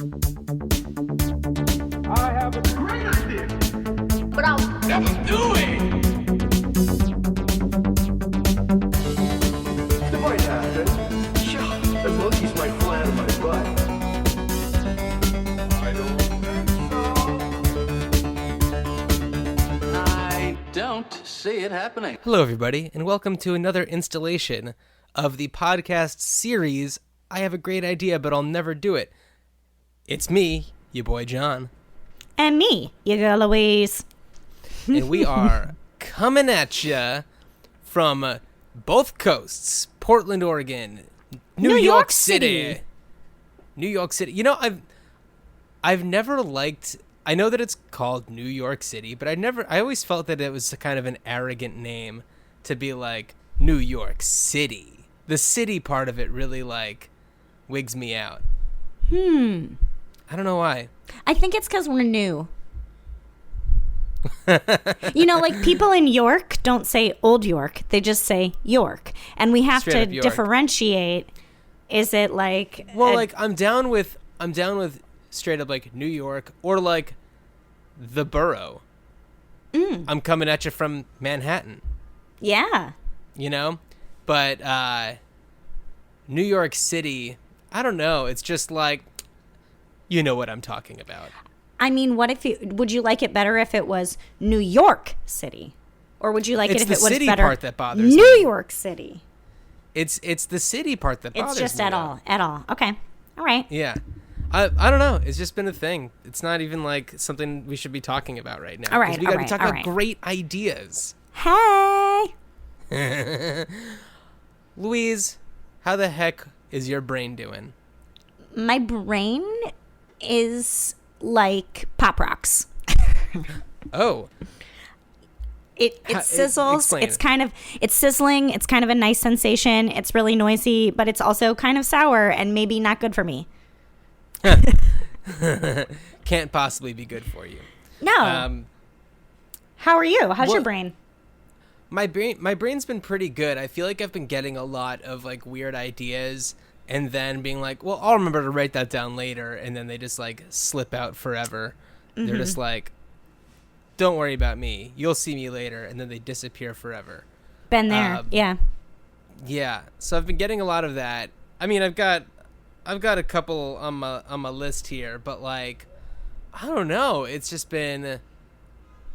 I have a great idea, but I'll never do it. It might happen. Sure, the monkeys might fly out of my butt. I don't think so. I don't see it happening. Hello, everybody, and welcome to another installation of the podcast series, I Have a Great Idea, but I'll Never Do It. It's me, your boy John. And me, your girl Louise. And we are coming at you from both coasts, Portland, Oregon, New York City. New York City. You know, I've never liked, I know that it's called New York City, but I always felt that it was kind of an arrogant name to be like New York City. The city part of it really like wigs me out. I don't know why. I think it's because we're new. You know, like people in York don't say Old York. They just say York. And we have Straight to up York. Differentiate. Is it like... Well, like I'm down with straight up like New York or like the borough. I'm coming at you from Manhattan. Yeah. You know? But New York City, I don't know. It's just like, you know what I'm talking about. I mean, would you like it better if it was New York City? Or would you like It's it if the it was city better part that bothers New me. York City? It's the city part that bothers It's just me. at though. all. Okay. All right. Yeah. I don't know. It's just been a thing. It's not even like something we should be talking about right now. All right, 'Cause we gotta all be talking right, about all right. great ideas. Hey. Louise, how the heck is your brain doing? My brain is like Pop Rocks. Oh, It sizzles. explain It's it. it's sizzling. It's kind of a nice sensation. It's really noisy, but it's also kind of sour and maybe not good for me. can't possibly be good for you. No. How are you? How's your what- brain? My brain's been pretty good. I feel like I've been getting a lot of like weird ideas and then being like, well, I'll remember to write that down later, and then they just like slip out forever. They're just like, don't worry about me. You'll see me later, and then they disappear forever. Been there. Yeah. Yeah. So I've been getting a lot of that. I mean, I've got a couple on my list here, but like I don't know. It's just been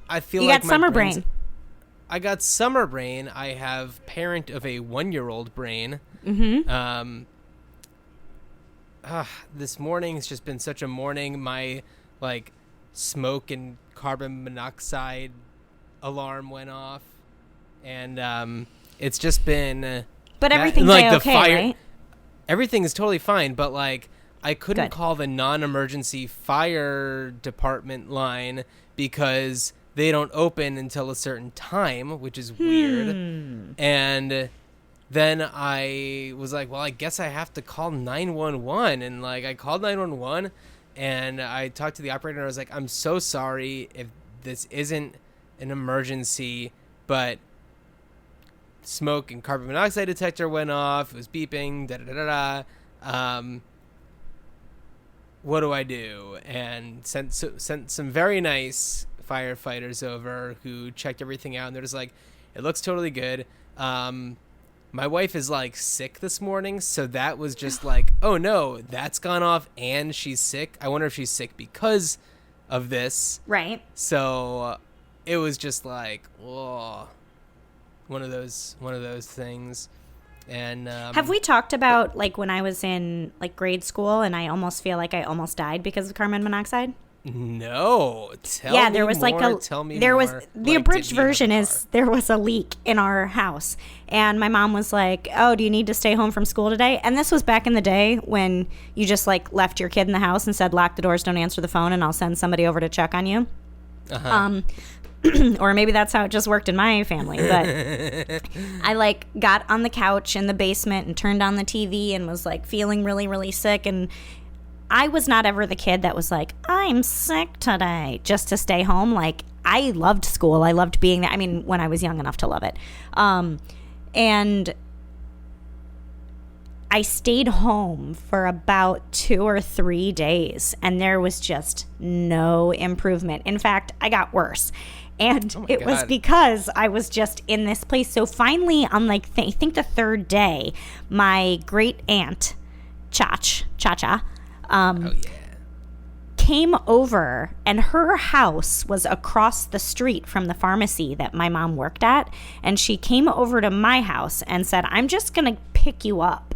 I feel You like got my summer brain's- brain. I got summer brain. I have parent of a 1-year-old brain. This morning's just been such a morning. My like smoke and carbon monoxide alarm went off, and it's just been. But that- everything's like the okay, fire- right? Everything is totally fine, but like I couldn't Good. call the non-emergency fire department line because they don't open until a certain time, which is weird. And then I was like, well, I guess I have to call 911. And like I called 911 and I talked to the operator and I was like, I'm so sorry if this isn't an emergency, but smoke and carbon monoxide detector went off. It was beeping. Da da da da. What do I do? And sent some very nice firefighters over who checked everything out, and they're just like, it looks totally good. My wife is like sick this morning, so that was just like, oh no, that's gone off and she's sick. I wonder if she's sick because of this. Right. So it was just like, whoa, one of those things. And Have we talked about like when I was in like grade school and I almost feel like I almost died because of carbon monoxide? No, tell Yeah, me there was more, like tell me there was more. the Like, abridged did you have a version car? is there was a leak in our house and my mom was like, "Oh, do you need to stay home from school today?" And this was back in the day when you just like left your kid in the house and said, "Lock the doors, don't answer the phone, and I'll send somebody over to check on you." Or maybe that's how it just worked in my family. But I like got on the couch in the basement and turned on the TV and was like feeling really, really sick. And I was not ever the kid that was like, I'm sick today, just to stay home. Like, I loved school. I loved being there. I mean, when I was young enough to love it. And I stayed home for about 2 or 3 days, and there was just no improvement. In fact, I got worse. And it was because I was just in this place. So finally, on like, I think the 3rd day, my great aunt, Cha-Cha, came over, and her house was across the street from the pharmacy that my mom worked at. And she came over to my house and said, I'm just going to pick you up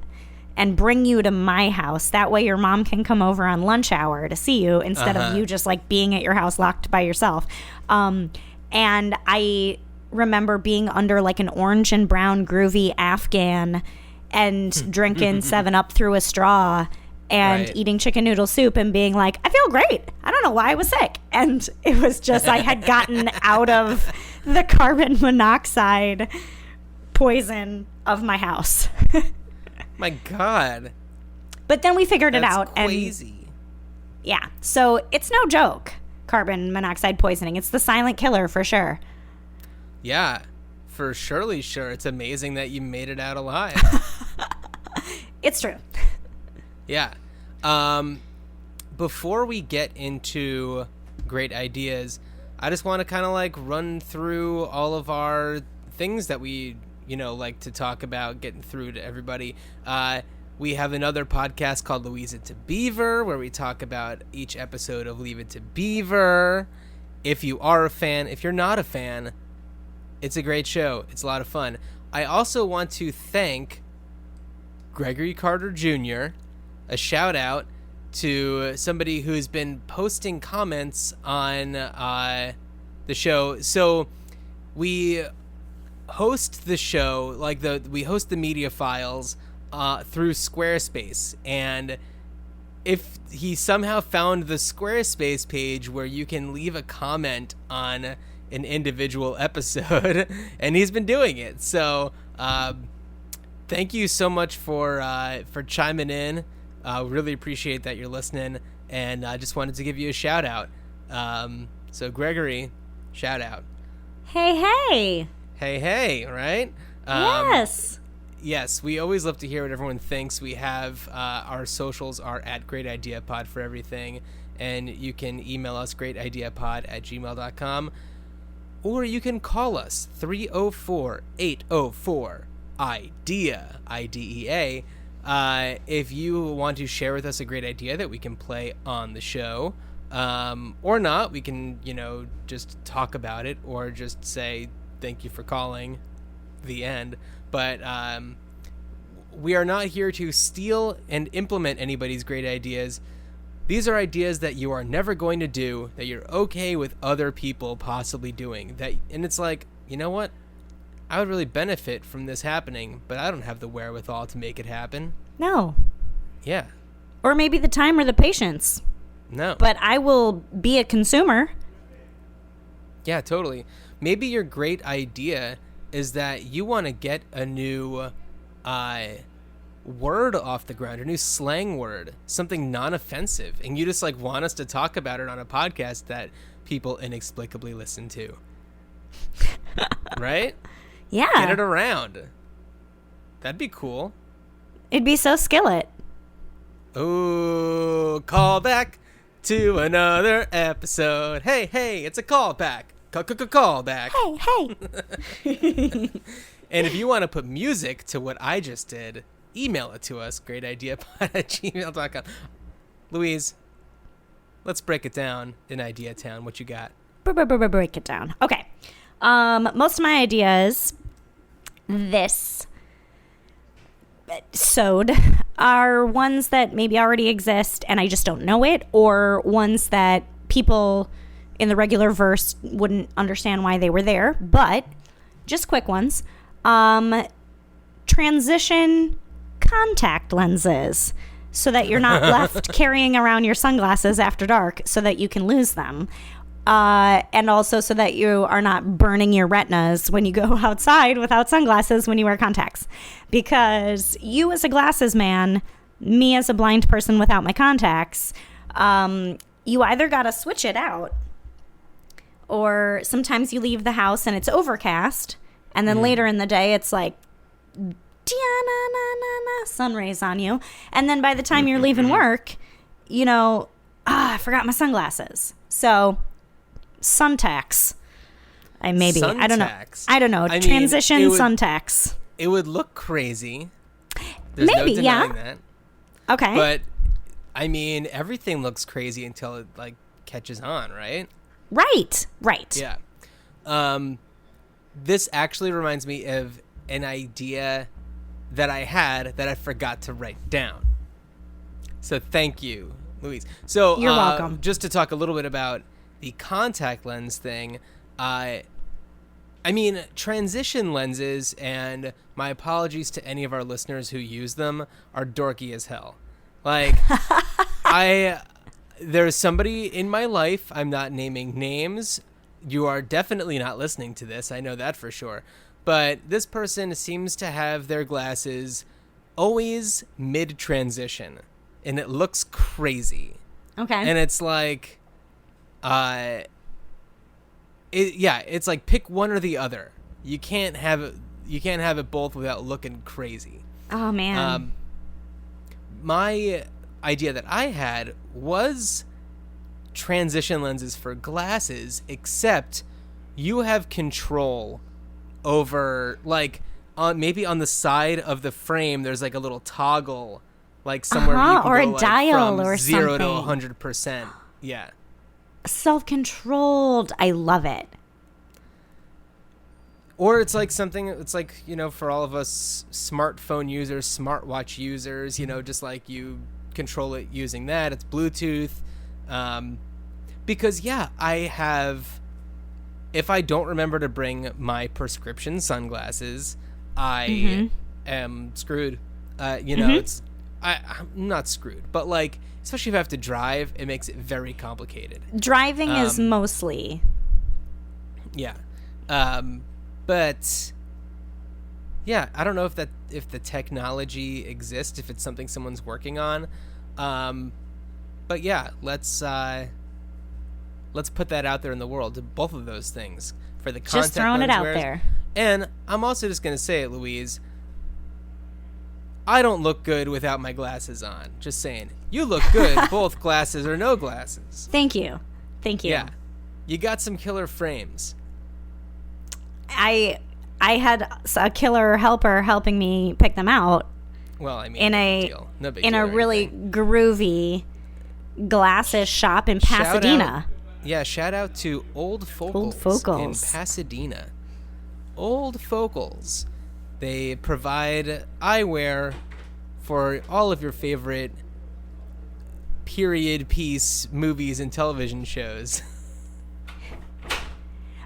and bring you to my house. That way your mom can come over on lunch hour to see you instead of you just like being at your house locked by yourself. And I remember being under like an orange and brown groovy Afghan and drinking 7-Up through a straw and eating chicken noodle soup and being like, I feel great. I don't know why I was sick. And it was just, I had gotten out of the carbon monoxide poison of my house. My God. But then we figured it out. Crazy. And yeah. So it's no joke, carbon monoxide poisoning. It's the silent killer for sure. Yeah, for surely sure. It's amazing that you made it out alive. It's true. Yeah. Before we get into great ideas, I just want to kind of like run through all of our things that we, like to talk about, getting through to everybody. We have another podcast called LOUISE IT TO BEAVER, where we talk about each episode of Leave It to Beaver. If you are a fan, if you're not a fan, it's a great show. It's a lot of fun. I also want to thank Gregory Carter Jr., a shout out to somebody who's been posting comments on the show. So we host the show, we host the media files through Squarespace, and if he somehow found the Squarespace page where you can leave a comment on an individual episode, and he's been doing it. So thank you so much for chiming in. Really appreciate that you're listening, and I just wanted to give you a shout out. So Gregory, shout out. Hey, right? Yes. Yes, we always love to hear what everyone thinks. We have our socials are at Great Idea Pod for everything, and you can email us greatidea.pod@gmail.com, or you can call us 304-804-IDEA, IDEA, if you want to share with us a great idea that we can play on the show, or not. We can, just talk about it, or just say thank you for calling, the end. But we are not here to steal and implement anybody's great ideas. These are ideas that you are never going to do, that you're okay with other people possibly doing. And it's like, you know what? I would really benefit from this happening, but I don't have the wherewithal to make it happen. No. Yeah. Or maybe the time or the patience. No. But I will be a consumer. Yeah, totally. Maybe your great idea is that you want to get a new word off the ground, a new slang word, something non-offensive, and you just want us to talk about it on a podcast that people inexplicably listen to. Right? Yeah. Get it around. That'd be cool. It'd be so skillet. Ooh, call back to another episode. Hey, it's a callback. Call back. Hey. And if you want to put music to what I just did, email it to us, greatideapod@gmail.com. Louise, let's break it down in Idea Town. What you got? Break it down. Okay. Most of my ideas this sewed are ones that maybe already exist and I just don't know it, or ones that people in the regular verse wouldn't understand why they were there, but just quick ones. Transition contact lenses so that you're not left carrying around your sunglasses after dark so that you can lose them. And also so that you are not burning your retinas when you go outside without sunglasses when you wear contacts. Because you as a glasses man, me as a blind person without my contacts, you either got to switch it out, or sometimes you leave the house and it's overcast, and then later in the day it's sun rays on you. And then by the time you're leaving work, you know, I forgot my sunglasses. So sun tax. I don't know. I don't know. I mean, Transition sun tax. It would look crazy. There's Maybe, no denying that. Okay. But I mean, everything looks crazy until it like catches on, right? Right. Yeah. This actually reminds me of an idea that I had that I forgot to write down. So thank you, Louise. So you're welcome. Just to talk a little bit about the contact lens thing, I mean, transition lenses, and my apologies to any of our listeners who use them, are dorky as hell. Like, there's somebody in my life, I'm not naming names. You are definitely not listening to this. I know that for sure. But this person seems to have their glasses always mid-transition, and it looks crazy. Okay. And it's like, it's like pick one or the other. You can't have it both without looking crazy. Oh man. My idea that I had was transition lenses for glasses, except you have control over, like, maybe on the side of the frame there's like a little toggle, like somewhere you can or go a like, dial from or 0 something. to 100%. Yeah. Self-controlled. I love it. Or it's like something, it's like, you know, for all of us smartphone users, smartwatch users, you know, just like you control it using that. It's Bluetooth. Because, yeah, if I don't remember to bring my prescription sunglasses, I am screwed. I'm not screwed, but like, especially if I have to drive, it makes it very complicated. Driving is mostly. Yeah. But yeah, I don't know if the technology exists, if it's something someone's working on. But yeah, let's put that out there in the world, both of those things, for the contact Just throwing it lens out wearers. there. And I'm also just going to say it, Louise, I don't look good without my glasses on. Just saying. You look good, both glasses or no glasses. Thank you. Yeah. You got some killer frames. I had a killer helper helping me pick them out. Well, I mean, in no big a deal or really anything. groovy glasses shop in Pasadena. Shout out to Old Focals in Pasadena. Old Focals. They provide eyewear for all of your favorite period piece movies and television shows.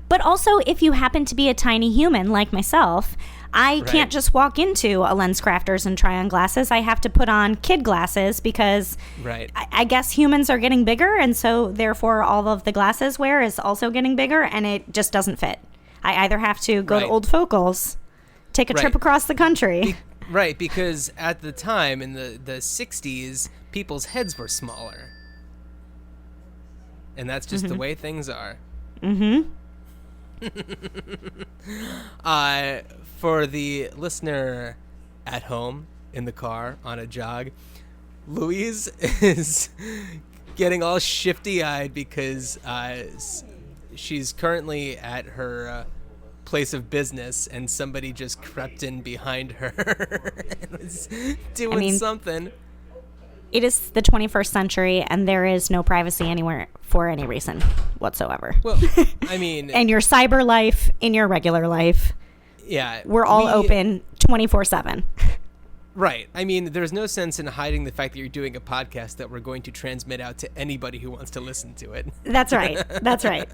But also, if you happen to be a tiny human like myself, I can't just walk into a Lens Crafters and try on glasses. I have to put on kid glasses because I guess humans are getting bigger, and so therefore all of the glasses wear is also getting bigger, and it just doesn't fit. I either have to go to Old Focals, take a trip across the country. Because at the time, in the 60s, people's heads were smaller. And that's just the way things are. For the listener at home, in the car, on a jog, Louise is getting all shifty-eyed because she's currently at her place of business, and somebody just crept in behind her and was doing something. It is the 21st century, and there is no privacy anywhere for any reason whatsoever. Well, I mean... in your cyber life, in your regular life. Yeah. We're all open 24/7. Right. I mean, there's no sense in hiding the fact that you're doing a podcast that we're going to transmit out to anybody who wants to listen to it. That's right. That's right.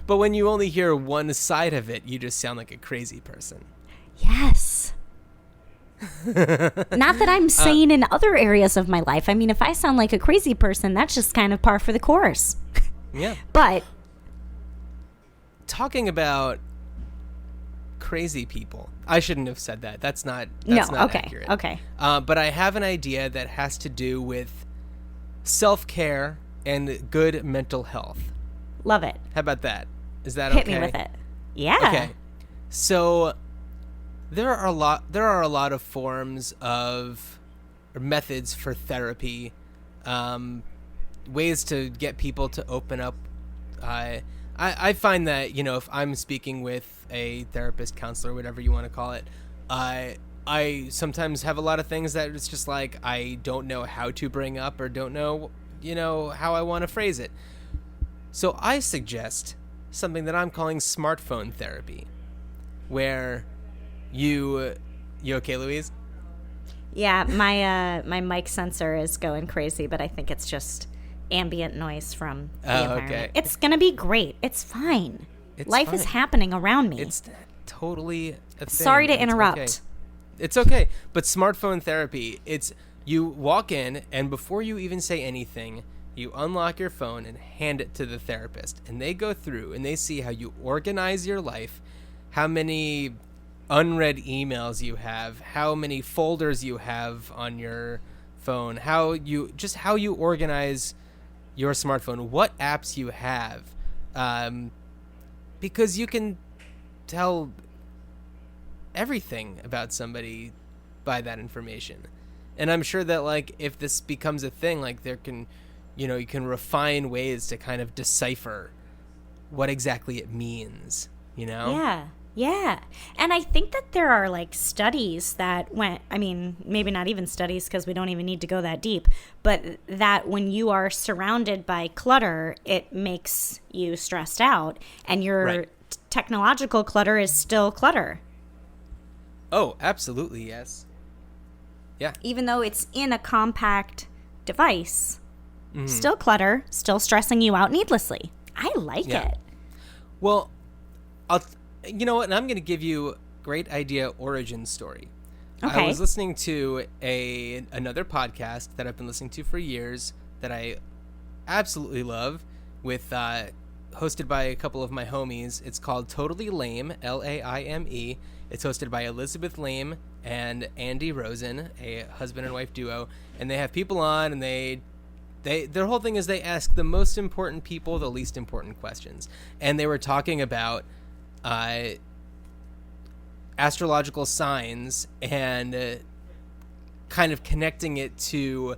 But when you only hear one side of it, you just sound like a crazy person. Yes. Not that I'm sane in other areas of my life. I mean, if I sound like a crazy person, that's just kind of par for the course. Yeah. But talking about crazy people, I shouldn't have said that. That's not accurate. Okay. But I have an idea that has to do with self-care and good mental health. Love it. How about that? Is that okay? Hit me with it. Yeah. Okay. So there are a lot of forms of or methods for therapy, ways to get people to open up. I find that, you know, if I'm speaking with a therapist, counselor, whatever you want to call it, I sometimes have a lot of things that it's just like I don't know how to bring up or don't know, you know, how I want to phrase it. So I suggest something that I'm calling smartphone therapy, where you okay, Louise? Yeah, my mic sensor is going crazy, but I think it's just ambient noise from the environment. Okay. It's gonna be great. It's fine. It's Life fine. is happening around me. It's totally a thing. Sorry to It's interrupt. okay. It's okay. But smartphone therapy, it's you walk in and before you even say anything, you unlock your phone and hand it to the therapist. And they go through and they see how you organize your life, how many unread emails you have, how many folders you have on your phone, how you organize your smartphone, what apps you have. Because you can tell everything about somebody by that information. And I'm sure that, like, if this becomes a thing, like, there can, you know, you can refine ways to kind of decipher what exactly it means, you know? Yeah. And I think that there are like studies that maybe not even studies because we don't even need to go that deep, but that when you are surrounded by clutter, it makes you stressed out, and your Right. technological clutter is still clutter. Oh, absolutely, yes. Yeah. Even though it's in a compact device, still clutter, still stressing you out needlessly. I like Yeah. it. Well, you know what? And I'm going to give you a great idea origin story. Okay. I was listening to another podcast that I've been listening to for years that I absolutely love, with hosted by a couple of my homies. It's called Totally Lame, Laime. It's hosted by Elizabeth Lame and Andy Rosen, a husband and wife duo, and they have people on, and their whole thing is they ask the most important people the least important questions. And they were talking about astrological signs and kind of connecting it to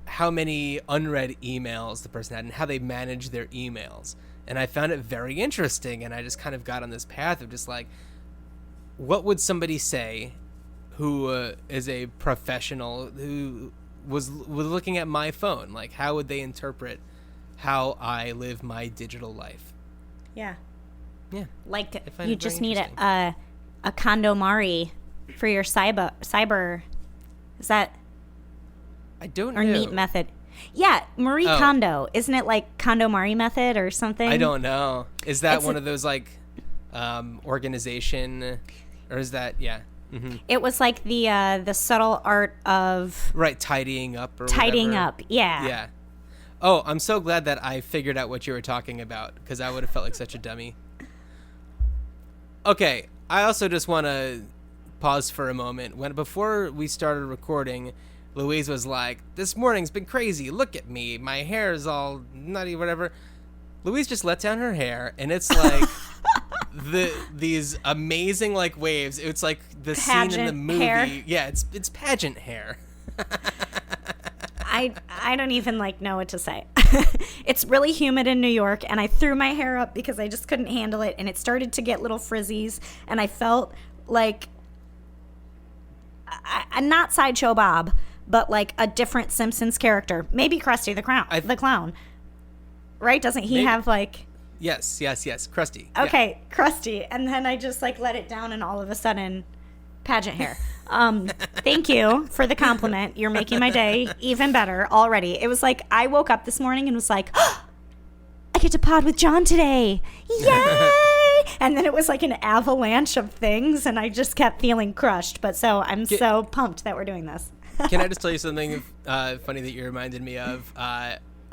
how many unread emails the person had and how they manage their emails. And I found it very interesting, and I just kind of got on this path of just like, what would somebody say who is a professional who was looking at my phone? Like, how would they interpret how I live my digital life? Yeah. Yeah. Like, find you it just very need interesting. a kondomari for your cyber. Is that I don't or know. neat method? Yeah, Marie Oh. Kondo. Isn't it like kondomari method or something? I don't know. Is that It's one a- of those like organization, or is that Mm-hmm. It was like the subtle art of Right, tidying up or tidying whatever. up. Yeah. Yeah. Oh, I'm so glad that I figured out what you were talking about, because I would have felt like such a dummy. Okay, I also just want to pause for a moment. Before we started recording, Louise was like, "This morning's been crazy. Look at me. My hair is all nutty, whatever." Louise just let down her hair, and it's like these amazing like waves. It's like the scene in the Pageant movie. hair. Yeah, it's pageant hair. I don't even like know what to say. It's really humid in New York, and I threw my hair up because I just couldn't handle it, and it started to get little frizzies, and I felt like I'm not Sideshow Bob, but like a different Simpsons character, maybe Krusty the Clown. Right? Doesn't he Maybe. have like? Yes, Krusty. Yeah. Okay, Krusty, and then I just like let it down, and all of a sudden, pageant hair. Thank you for the compliment. You're making my day even better already. It was like I woke up this morning and was like, oh, I get to pod with John today. Yay! And then it was like an avalanche of things, and I just kept feeling crushed. But I'm so pumped that we're doing this. Can I just tell you something funny that you reminded me of?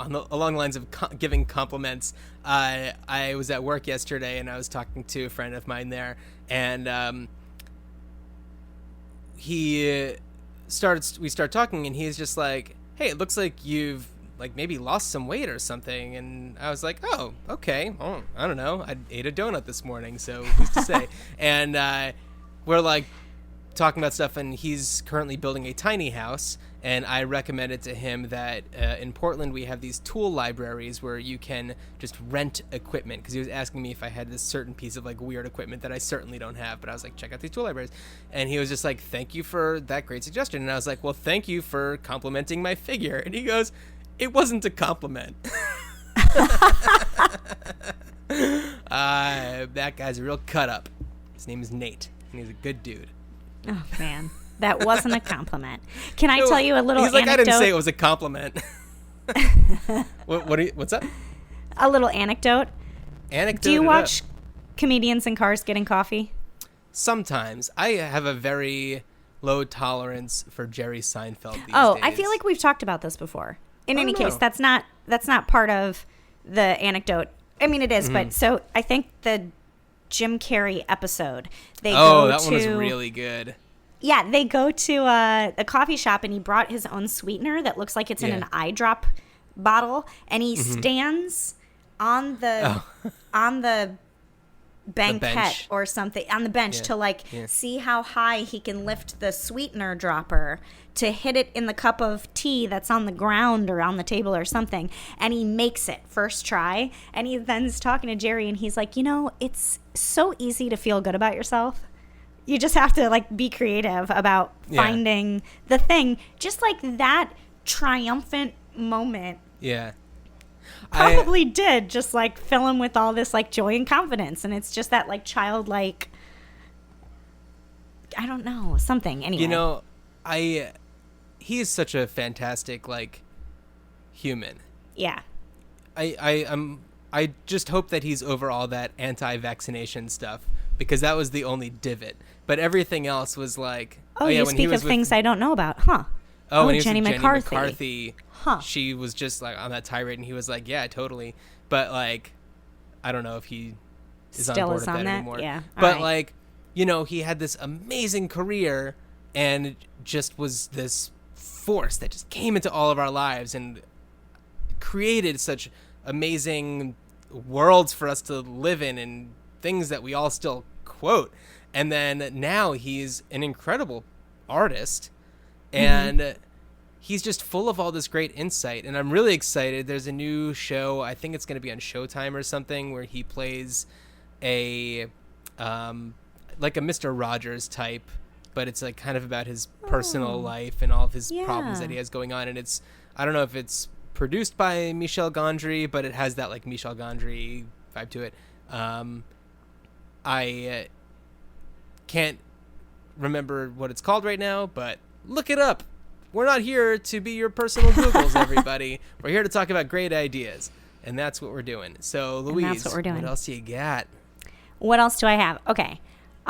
Along the lines of giving compliments, I was at work yesterday and I was talking to a friend of mine there, and we start talking, and he's just like, "Hey, it looks like you've like maybe lost some weight or something." And I was like, "Oh, okay. Oh, I don't know. I ate a donut this morning, so who's to say?" And we're like talking about stuff, and he's currently building a tiny house, and I recommended to him that in Portland we have these tool libraries where you can just rent equipment, because he was asking me if I had this certain piece of like weird equipment that I certainly don't have, but I was like, check out these tool libraries. And he was just like, thank you for that great suggestion. And I was like, well, thank you for complimenting my figure. And he goes, it wasn't a compliment. That guy's a real cut up. His name is Nate, and he's a good dude. Oh, man. That wasn't a compliment. Can I tell you a little He's like, anecdote? I didn't say it was a compliment. What's up? A little anecdote. Do you watch up. comedians in cars getting coffee? Sometimes. I have a very low tolerance for Jerry Seinfeld these days. I feel like we've talked about this before. In any case, that's not part of the anecdote. I mean, it is, but so I think the Jim Carrey episode, that one was really good. Yeah, they go to a coffee shop, and he brought his own sweetener that looks like it's in an eye drop bottle, and he stands on the banquette or something, on the bench to see how high he can lift the sweetener dropper to hit it in the cup of tea that's on the ground or on the table or something. And he makes it first try. And he then's talking to Jerry, and he's like, it's so easy to feel good about yourself. You just have to be creative about finding the thing. Just like that triumphant moment. Yeah. Probably did just fill him with all this joy and confidence. And it's just that childlike, I don't know, something. Anyway. He is such a fantastic human. Yeah. I just hope that he's over all that anti-vaccination stuff, because that was the only divot. But everything else was you speak of things I don't know about, huh? Oh, when he was Jenny with McCarthy. Huh. She was just on that tirade, and he was like, yeah, totally. But I don't know if he is Still on board is with on that that? anymore. Yeah. But he had this amazing career, and it just was this force that just came into all of our lives and created such amazing worlds for us to live in, and things that we all still quote. And then now he's an incredible artist, and he's just full of all this great insight, and I'm really excited. There's a new show, I think it's going to be on Showtime or something, where he plays a Mr. Rogers type, but it's kind of about his personal life and all of his problems that he has going on. And it's, I don't know if it's produced by Michel Gondry, but it has that Michel Gondry vibe to it. I can't remember what it's called right now, but look it up. We're not here to be your personal Googles, everybody. We're here to talk about great ideas, and that's what we're doing. So, Louise, what else do you got? What else do I have? Okay.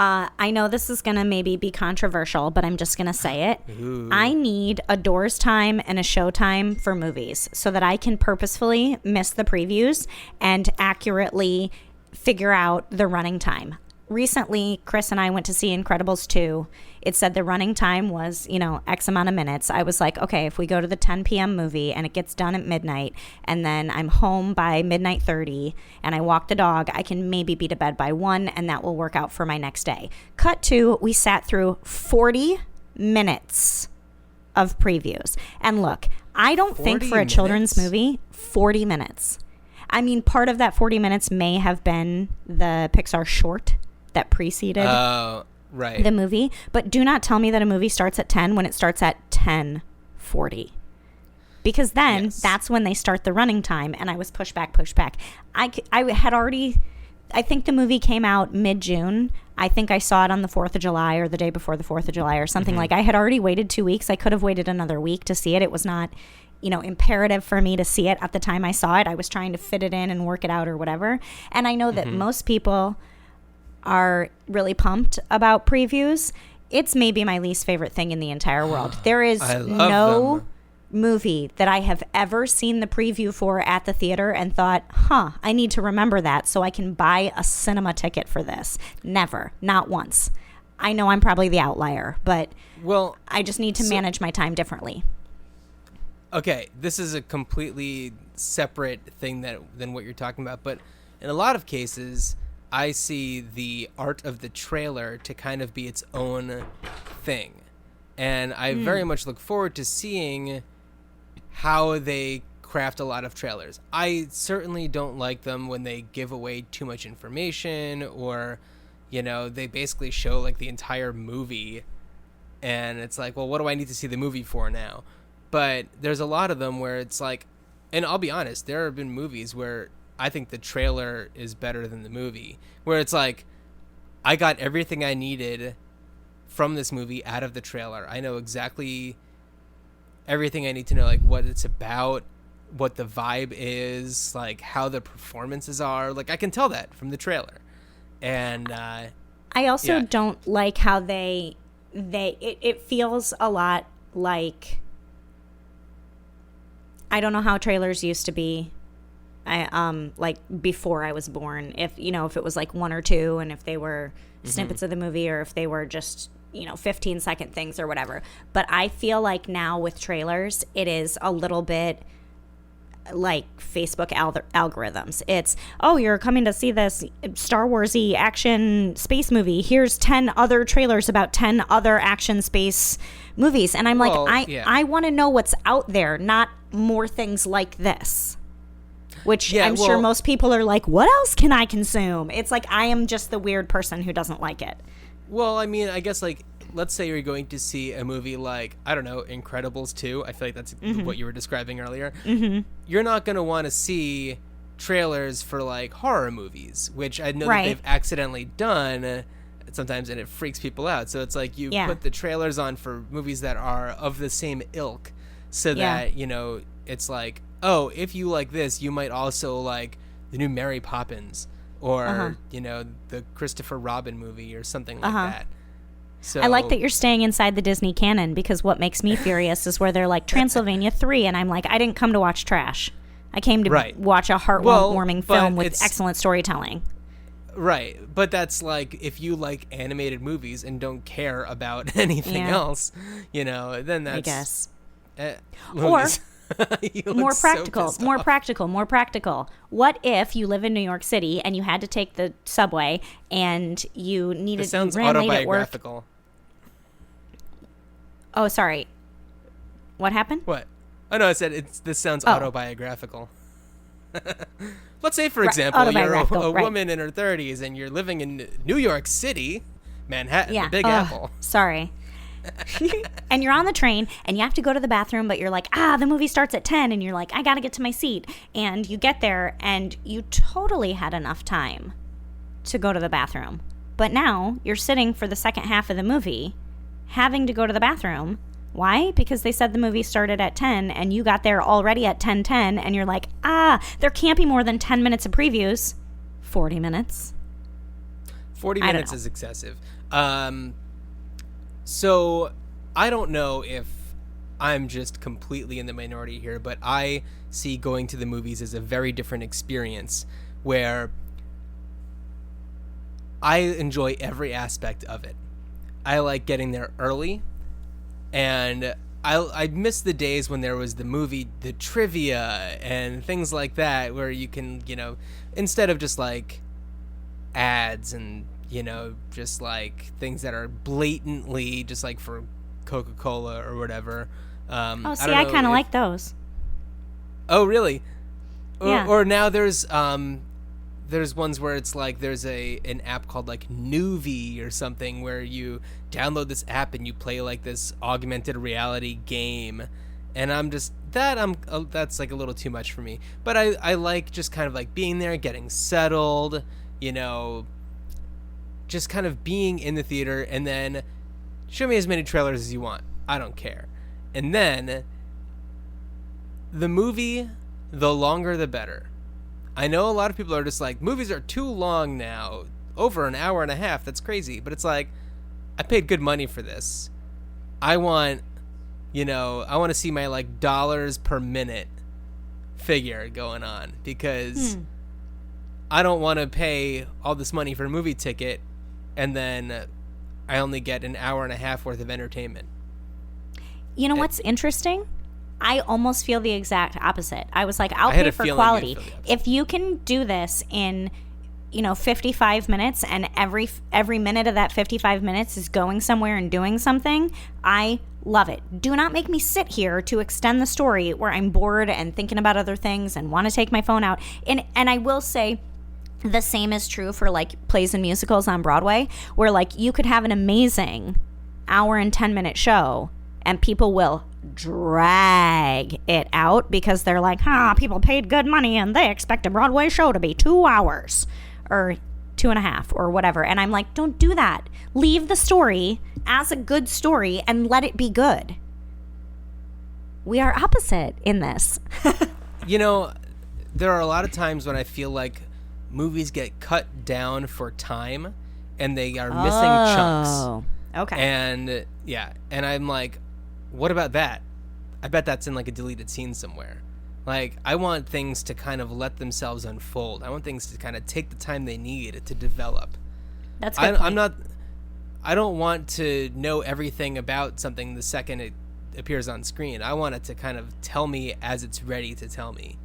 I know this is going to maybe be controversial, but I'm just going to say it. Ooh. I need a doors time and a show time for movies so that I can purposefully miss the previews and accurately figure out the running time. Recently, Chris and I went to see Incredibles 2. It said the running time was, X amount of minutes. I was like, okay, if we go to the 10 p.m. movie and it gets done at midnight, and then I'm home by midnight 30 and I walk the dog, I can maybe be to bed by 1, and that will work out for my next day. Cut to, we sat through 40 minutes of previews. And look, I don't think for a children's movie, 40 minutes. I mean, part of that 40 minutes may have been the Pixar short that preceded the movie, but do not tell me that a movie starts at 10 when it starts at 10:40, because then that's when they start the running time, and I was pushed back. I had already, I think the movie came out mid-June. I think I saw it on the 4th of July or the day before the 4th of July or something. I had already waited 2 weeks. I could have waited another week to see it. It was not imperative for me to see it at the time I saw it. I was trying to fit it in and work it out or whatever. And I know that most people are really pumped about previews. It's maybe my least favorite thing in the entire world. There is no movie that I have ever seen the preview for at the theater and thought, I need to remember that so I can buy a cinema ticket for this. Never. Not once. I know I'm probably the outlier, but I just need to manage my time differently. Okay, this is a completely separate thing than what you're talking about, but in a lot of cases, I see the art of the trailer to kind of be its own thing. And I very much look forward to seeing how they craft a lot of trailers. I certainly don't like them when they give away too much information, or, you know, they basically show like the entire movie and it's like, well, what do I need to see the movie for now? But there's a lot of them where it's like, and I'll be honest, there have been movies where I think the trailer is better than the movie, where it's like, I got everything I needed from this movie out of the trailer. I know exactly everything I need to know, like what it's about, what the vibe is, like how the performances are. Like I can tell that from the trailer. And I also don't like how it feels a lot like, I don't know how trailers used to be. Like before I was born, if it was like one or two, and if they were snippets of the movie, or if they were just 15-second things or whatever. But I feel like now with trailers, it is a little bit like Facebook algorithms. It's, oh, you're coming to see this Star Wars-y action space movie. Here's 10 other trailers about 10 other action space movies. And I'm I want to know what's out there, not more things like this. Which I'm sure most people are like, what else can I consume? It's like, I am just the weird person who doesn't like it. Well, I mean, I guess, like, let's say you're going to see a movie like, I don't know, Incredibles 2. I feel like that's what you were describing earlier. Mm-hmm. You're not going to want to see trailers for, like, horror movies, which I know that they've accidentally done sometimes, and it freaks people out. So it's like you put the trailers on for movies that are of the same ilk, so that, it's like, oh, if you like this, you might also like the new Mary Poppins, or the Christopher Robin movie, or something like that. So I like that you're staying inside the Disney canon, because what makes me furious is where they're like Transylvania 3, and I'm like, I didn't come to watch trash. I came to watch a heartwarming film with excellent storytelling. Right, but that's like, if you like animated movies and don't care about anything else, then that's, I guess. Or more practical. What if you live in New York City and you had to take the subway and you needed to sounds ran late at work? Autobiographical. Oh, sorry. What happened? What? Oh no, I said this sounds autobiographical. Let's say, for example, you're a woman in her 30s and you're living in New York City, Manhattan, the Big Apple. Sorry. And you're on the train and you have to go to the bathroom, but you're like, the movie starts at 10, and you're like, I gotta get to my seat. And you get there and you totally had enough time to go to the bathroom. But now you're sitting for the second half of the movie having to go to the bathroom. Why? Because they said the movie started at 10 and you got there already at 10:10, and you're like, there can't be more than 10 minutes of previews. 40 minutes. 40 minutes is excessive. So I don't know if I'm just completely in the minority here, but I see going to the movies as a very different experience, where I enjoy every aspect of it. I like getting there early, and I miss the days when there was the trivia and things like that, where you can, instead of just like ads and just like things that are blatantly just like for Coca-Cola or whatever. I kind of like those. Oh, really? Yeah. Or now there's ones where it's like there's an app called like Newvie or something, where you download this app and you play like this augmented reality game, and that's like a little too much for me. But I like just kind of like being there, getting settled, just kind of being in the theater, and then show me as many trailers as you want. I don't care. And then the movie, the longer the better. I know a lot of people are just like, movies are too long now. Over an hour and a half. That's crazy. But it's like, I paid good money for this. I want to see my like dollars per minute figure going on, because I don't want to pay all this money for a movie ticket and then I only get an hour and a half worth of entertainment. You know what's interesting? I almost feel the exact opposite. I was like, I'll pay for quality. If you can do this in 55 minutes and every minute of that 55 minutes is going somewhere and doing something, I love it. Do not make me sit here to extend the story where I'm bored and thinking about other things and want to take my phone out. And I will say the same is true for like plays and musicals on Broadway, where like you could have an amazing hour and 10-minute show and people will drag it out because they're like, people paid good money and they expect a Broadway show to be 2 hours or 2.5 or whatever. And I'm like, don't do that. Leave the story as a good story and let it be good. We are opposite in this. There are a lot of times when I feel like movies get cut down for time and they are missing chunks. Okay. And and I'm like, what about that? I bet that's in like a deleted scene somewhere. Like, I want things to kind of let themselves unfold. I want things to kind of take the time they need to develop. That's a good point. I don't want to know everything about something the second it appears on screen. I want it to kind of tell me as it's ready to tell me.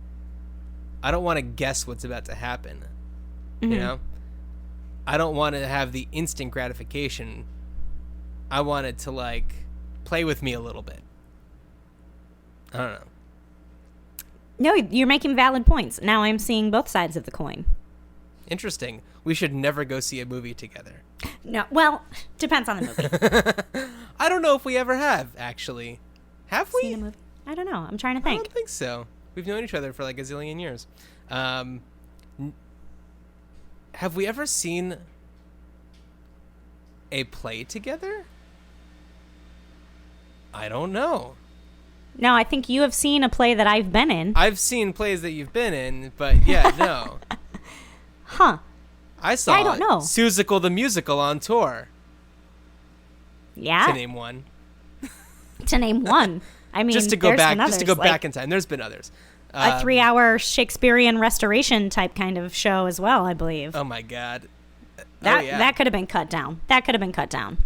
I don't want to guess what's about to happen. Mm-hmm. I don't want to have the instant gratification. I want it to like play with me a little bit. I don't know. No, you're making valid points. Now I'm seeing both sides of the coin. Interesting. We should never go see a movie together. No, well, depends on the movie. I don't know if we ever have, actually. Have we? Seen a movie? I don't know. I'm trying to think. I don't think so. We've known each other for like a zillion years. Have we ever seen a play together? I don't know. No, I think you have seen a play that I've been in. I've seen plays that you've been in, but yeah, no. Huh. I saw I don't know. Seussical the Musical on tour. Yeah? To name one. To name one. I mean, just to go back, others, back in time. There's been others. A 3-hour Shakespearean restoration type kind of show as well, I believe. Oh my God. That could have been cut down. That could have been cut down.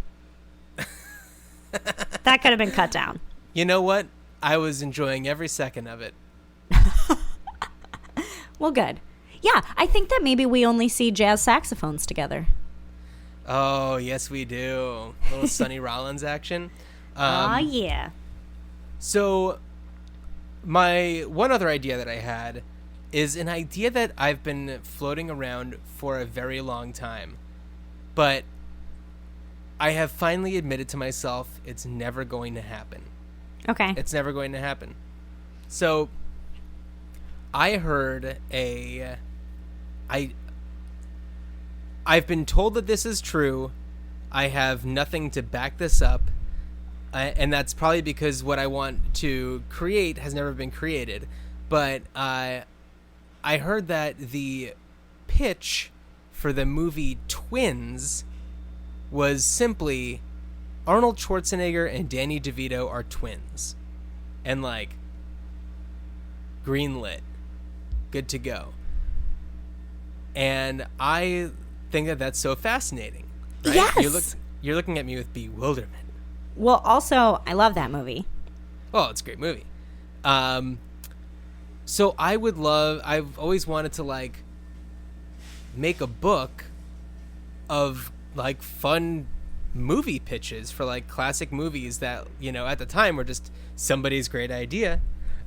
That could have been cut down. You know what? I was enjoying every second of it. Well, good. Yeah, I think that maybe we only see jazz saxophones together. Oh, yes, we do. A little Sonny Rollins action. Yeah. So, my one other idea that I had is an idea that I've been floating around for a very long time. But I have finally admitted to myself it's never going to happen. Okay. It's never going to happen. So, I heard I've been told that this is true. I have nothing to back this up. And that's probably because what I want to create has never been created. But I heard that the pitch for the movie Twins was simply Arnold Schwarzenegger and Danny DeVito are twins. And like, greenlit. Good to go. And I think that that's so fascinating. Right? Yes. You're looking at me with bewilderment. Well, also, I love that movie. Oh, it's a great movie. So I've always wanted to like make a book of like fun movie pitches for like classic movies that, at the time were just somebody's great idea.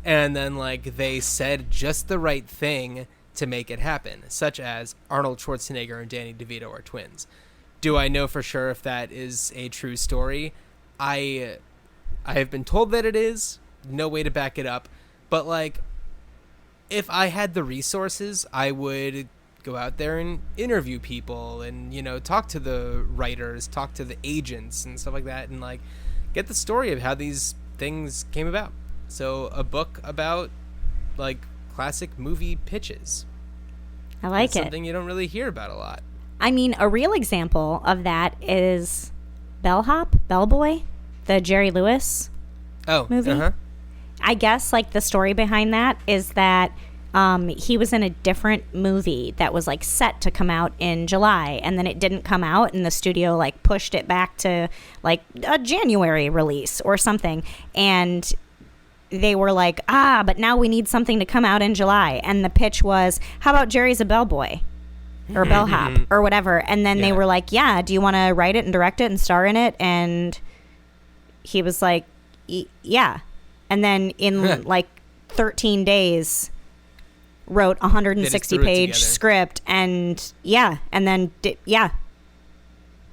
And then like they said just the right thing to make it happen, such as Arnold Schwarzenegger and Danny DeVito are twins. Do I know for sure if that is a true story? I have been told that it is. No way to back it up. But like, if I had the resources, I would go out there and interview people and, talk to the writers, talk to the agents and stuff like that, and like get the story of how these things came about. So a book about like classic movie pitches. I like it. Something you don't really hear about a lot. I mean, a real example of that is Bellboy, the Jerry Lewis movie. Uh-huh. I guess like the story behind that is that he was in a different movie that was like set to come out in July, and then it didn't come out, and the studio like pushed it back to like a January release or something, and they were like, but now we need something to come out in July, and the pitch was, how about Jerry's a bellboy? or bellhop or whatever. And then they Yeah. were like, yeah, do you want to write it and direct it and star in it? And he was like, yeah. And then in like 13 days wrote a 160-page script, and then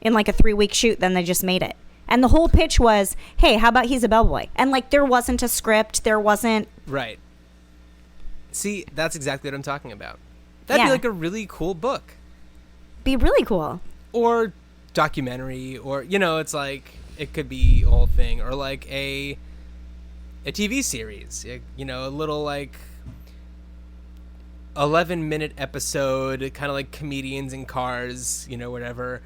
in like a 3-week shoot, then they just made it. And the whole pitch was, hey, how about he's a bellboy? And like there wasn't a script, there wasn't. Right. See, that's exactly what I'm talking about. That'd be like a really cool book. Be really cool. Or documentary, or, it's like, it could be a whole thing, or like a TV series, a little like 11-minute episode, kind of like Comedians in Cars, whatever.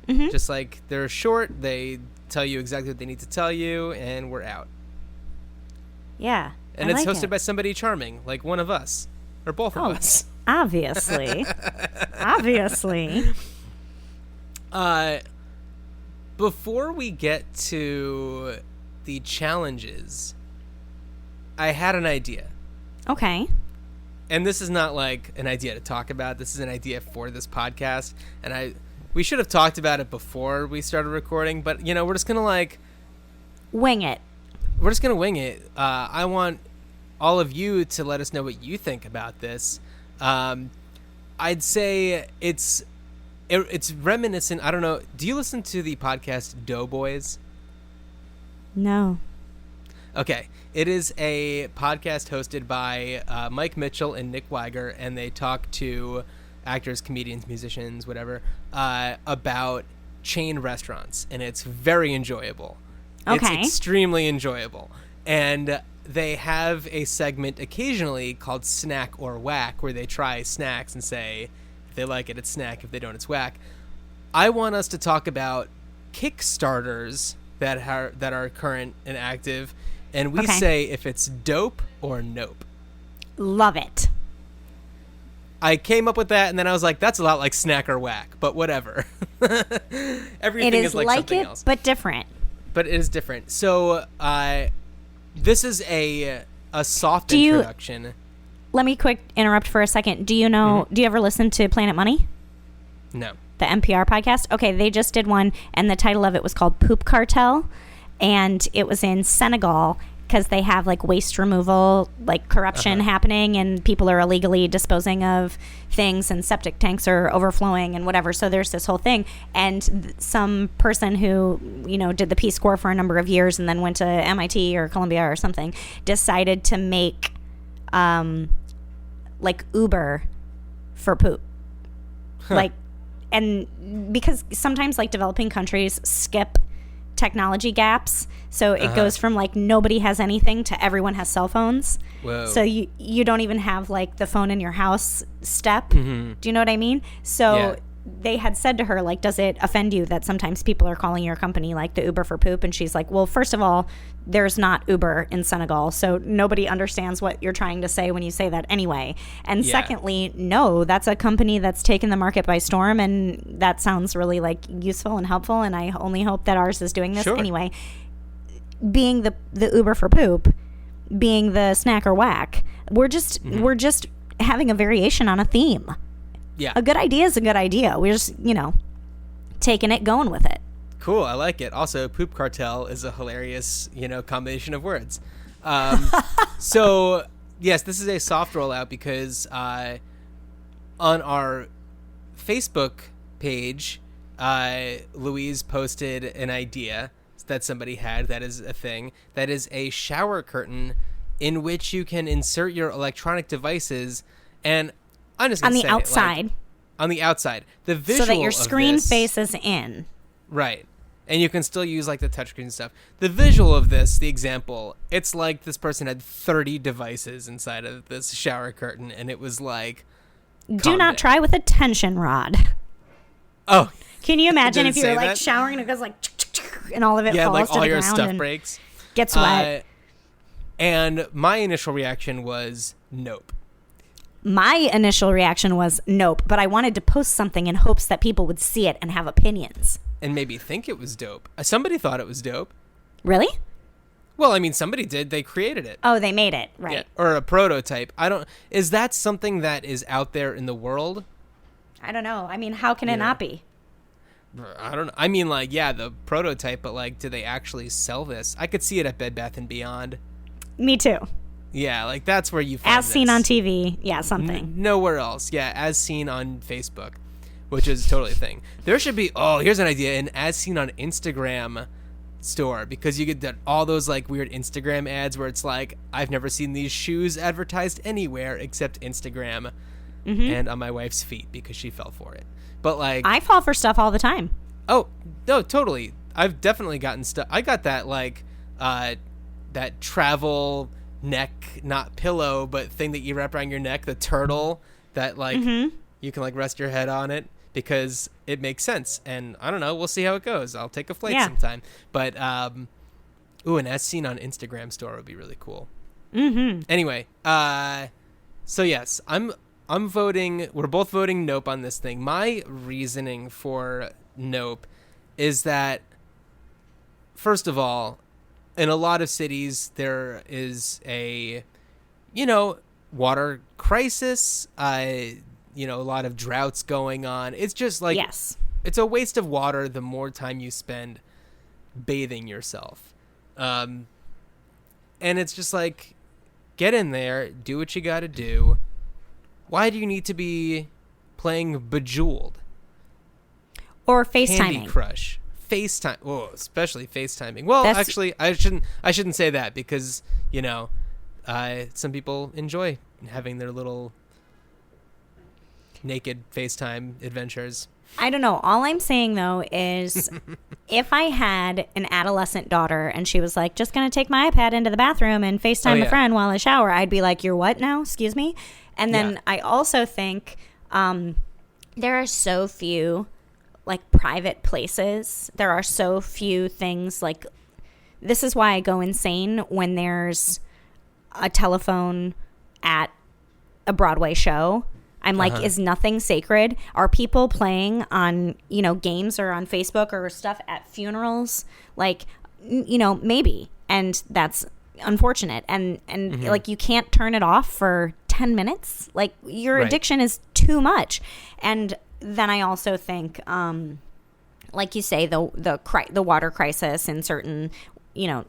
Mm-hmm. Just like they're short, they tell you exactly what they need to tell you, and we're out. Yeah. And it's hosted by somebody charming, like one of us, or both of us. Obviously. Before we get to the challenges, I had an idea. Okay. And this is not like an idea to talk about. This is an idea for this podcast. And we should have talked about it before we started recording, but we're just gonna wing it. We're just gonna wing it. I want all of you to let us know what you think about this. I'd say it's reminiscent. I don't know. Do you listen to the podcast Doughboys? No. Okay. It is a podcast hosted by Mike Mitchell and Nick Weiger, and they talk to actors, comedians, musicians, whatever, about chain restaurants, and it's very enjoyable. Okay. It's extremely enjoyable. And they have a segment occasionally called Snack or Whack, where they try snacks and say, if they like it, it's snack. If they don't, it's whack. I want us to talk about Kickstarters that are current and active, and we say if it's dope or nope. Love it. I came up with that, and then I was like, that's a lot like Snack or Whack, but whatever. Everything is like something it, else. but different. But it is different. So this is a soft introduction. Let me quick interrupt for a second. Do you know, do you ever listen to Planet Money? No. The NPR podcast? Okay, they just did one, and the title of it was called Poop Cartel, and it was in Senegal, because they have like waste removal, like corruption happening, and people are illegally disposing of things, and septic tanks are overflowing and whatever. So there's this whole thing, and some person who did the Peace Corps for a number of years and then went to MIT or Columbia or something decided to make like Uber for poop. Like, and because sometimes like developing countries skip technology gaps, so it goes from like nobody has anything to everyone has cell phones. Whoa. So you don't even have like the phone in your house step. Do you know what I mean? So they had said to her, like, does it offend you that sometimes people are calling your company like the Uber for poop? And she's like, well, first of all, there's not Uber in Senegal, so nobody understands what you're trying to say when you say that anyway. And secondly, no, that's a company that's taken the market by storm, and that sounds really like useful and helpful, and I only hope that ours is doing this anyway. Being the Uber for poop, being the Snack or Whack, we're just having a variation on a theme. Yeah. A good idea is a good idea. We're just, taking it, going with it. Cool. I like it. Also, Poop Cartel is a hilarious, combination of words. So, yes, this is a soft rollout because on our Facebook page, Louise posted an idea that somebody had. That is a thing. That is a shower curtain in which you can insert your electronic devices, and I'm just gonna on say the outside. Like, on the outside, the visual so that your of screen this, faces in. Right, and you can still use like the touchscreen and stuff. The visual of this, the example, it's like this person had 30 devices inside of this shower curtain, and it was like, do not try with a tension rod. Oh, can you imagine if you you're like showering and it goes like, and all of it falls like to all the your ground stuff and breaks, gets wet. And my initial reaction was nope. My initial reaction was nope, but I wanted to post something in hopes that people would see it and have opinions. And maybe think it was dope. Somebody thought it was dope. Really? Well, I mean, somebody did. They created it. Oh, they made it, right. Yeah, or a prototype. Is that something that is out there in the world? I don't know. I mean, how can it not be? I don't know. I mean, like, yeah, the prototype, but like, do they actually sell this? I could see it at Bed Bath & Beyond. Me too. Yeah, like that's where you find As seen on TV. Yeah, something. Nowhere else. Yeah, as seen on Facebook, which is totally a thing. There should be, here's an idea, an as seen on Instagram store, because you get all those like weird Instagram ads where it's like, I've never seen these shoes advertised anywhere except Instagram and on my wife's feet because she fell for it. But like, I fall for stuff all the time. Oh, no, totally. I've definitely gotten stuff. I got that like that travel neck, not pillow, but thing that you wrap around your neck, the turtle that like you can like rest your head on it because it makes sense. And I don't know, we'll see how it goes. I'll take a flight sometime. But an as seen on Instagram store would be really cool. Anyway, so yes, I'm voting. We're both voting nope on this thing. My reasoning for nope is that, first of all, in a lot of cities there is a, water crisis. A lot of droughts going on. It's just like, it's a waste of water the more time you spend bathing yourself. And it's just like, get in there, do what you got to do. Why do you need to be playing Bejeweled? Or FaceTiming. Candy Crush. FaceTime. Oh, especially FaceTiming. Well, actually, I shouldn't say that because, some people enjoy having their little naked FaceTime adventures. I don't know. All I'm saying, though, is if I had an adolescent daughter and she was like, just going to take my iPad into the bathroom and FaceTime a friend while I shower, I'd be like, you're what now? Excuse me? And then I also think there are so few, like, private places. There are so few things, like, this is why I go insane when there's a telephone at a Broadway show. I'm like, is nothing sacred? Are people playing on, games or on Facebook or stuff at funerals? Like, maybe. And that's unfortunate. And like, you can't turn it off for 10 minutes. Like, your addiction is too much. And then I also think, like you say, the water crisis in certain,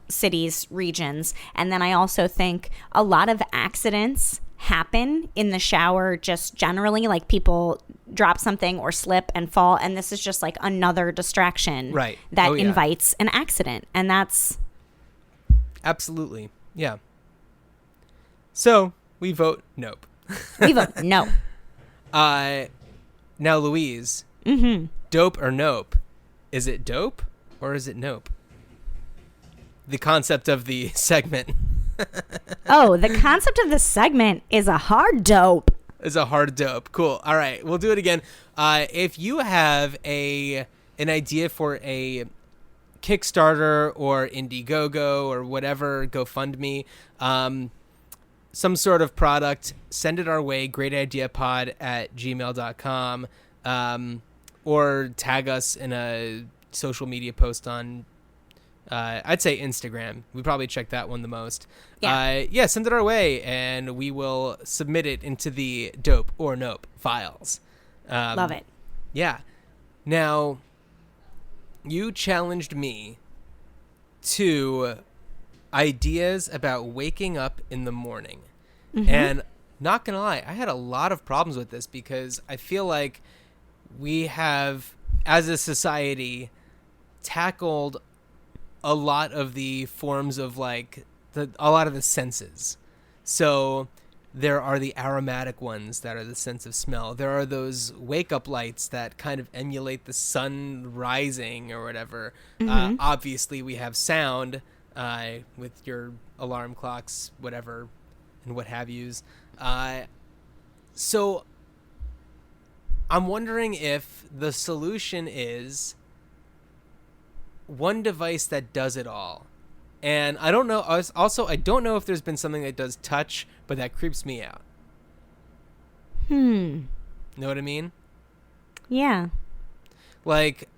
cities, regions. And then I also think a lot of accidents happen in the shower just generally, like people drop something or slip and fall, and this is just like another distraction that invites an accident, and that's absolutely so we vote nope. We vote no. Now Louise, dope or nope? Is it dope or is it nope? The concept of the segment. Oh, the concept of the segment is a hard dope. Is a hard dope. Cool. All right, we'll do it again. If you have an idea for a Kickstarter or Indiegogo or whatever, GoFundMe, some sort of product, send it our way, greatideapod@gmail.com, or tag us in a social media post on I'd say Instagram. We probably check that one the most. Send it our way, and we will submit it into the dope or nope files. Love it. Yeah. Now, you challenged me to ideas about waking up in the morning. And not gonna lie, I had a lot of problems with this because I feel like we have, as a society, tackled a lot of the forms of like a lot of the senses. So there are the aromatic ones that are the sense of smell. There are those wake up lights that kind of emulate the sun rising or whatever. Obviously we have sound with your alarm clocks, whatever, and what have yous. So I'm wondering if the solution is one device that does it all. And I don't know. Also, I don't know if there's been something that does touch, but that creeps me out. Know what I mean? Yeah. Like,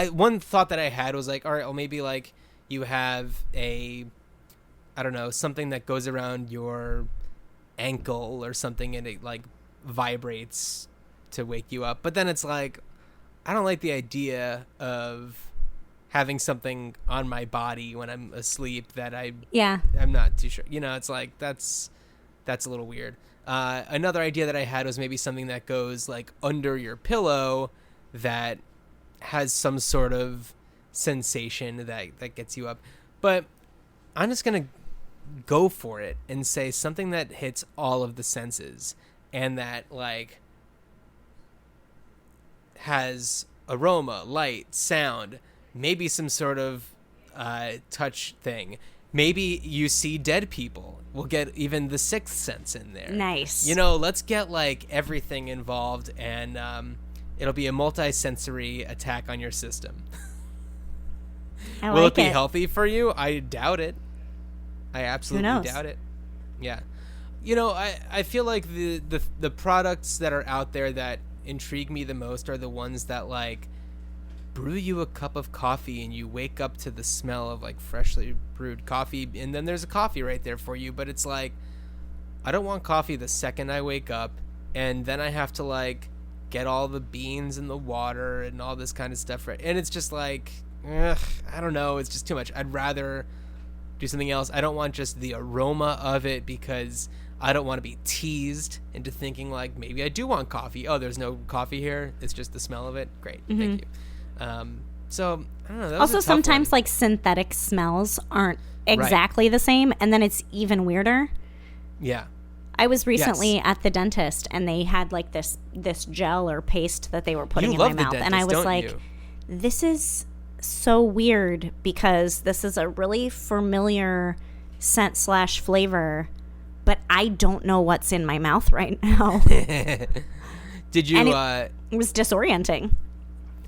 one thought that I had was like, all right, well, maybe like you have something that goes around your ankle or something, and it like vibrates to wake you up. But then it's like, I don't like the idea of having something on my body when I'm asleep that I'm not too sure. It's like that's a little weird. Another idea that I had was maybe something that goes like under your pillow that has some sort of sensation that gets you up. But I'm just going to go for it and say something that hits all of the senses and that like has aroma, light, sound, maybe some sort of touch thing. Maybe you see dead people. We'll get even the sixth sense in there. Nice. Let's get like everything involved, and it'll be a multi-sensory attack on your system. Will it be healthy for you? I doubt it. I absolutely doubt it. Yeah. I feel like the products that are out there that intrigue me the most are the ones that like brew you a cup of coffee and you wake up to the smell of like freshly brewed coffee, and then there's a coffee right there for you. But it's like, I don't want coffee the second I wake up, and then I have to like get all the beans and the water and all this kind of stuff right. And it's just like, I don't know, it's just too much. I'd rather do something else. I don't want just the aroma of it, because I don't want to be teased into thinking like maybe I do want coffee. Oh, there's no coffee here. It's just the smell of it. Great. Mm-hmm. Thank you. So I don't know. That was also, a tough sometimes one. like synthetic smells aren't exactly the same, and then it's even weirder. Yeah. I was recently at the dentist, and they had like this gel or paste that they were putting in my mouth, and I was like, this is so weird, because this is a really familiar scent / flavor, but I don't know what's in my mouth right now. Did you? And it was disorienting.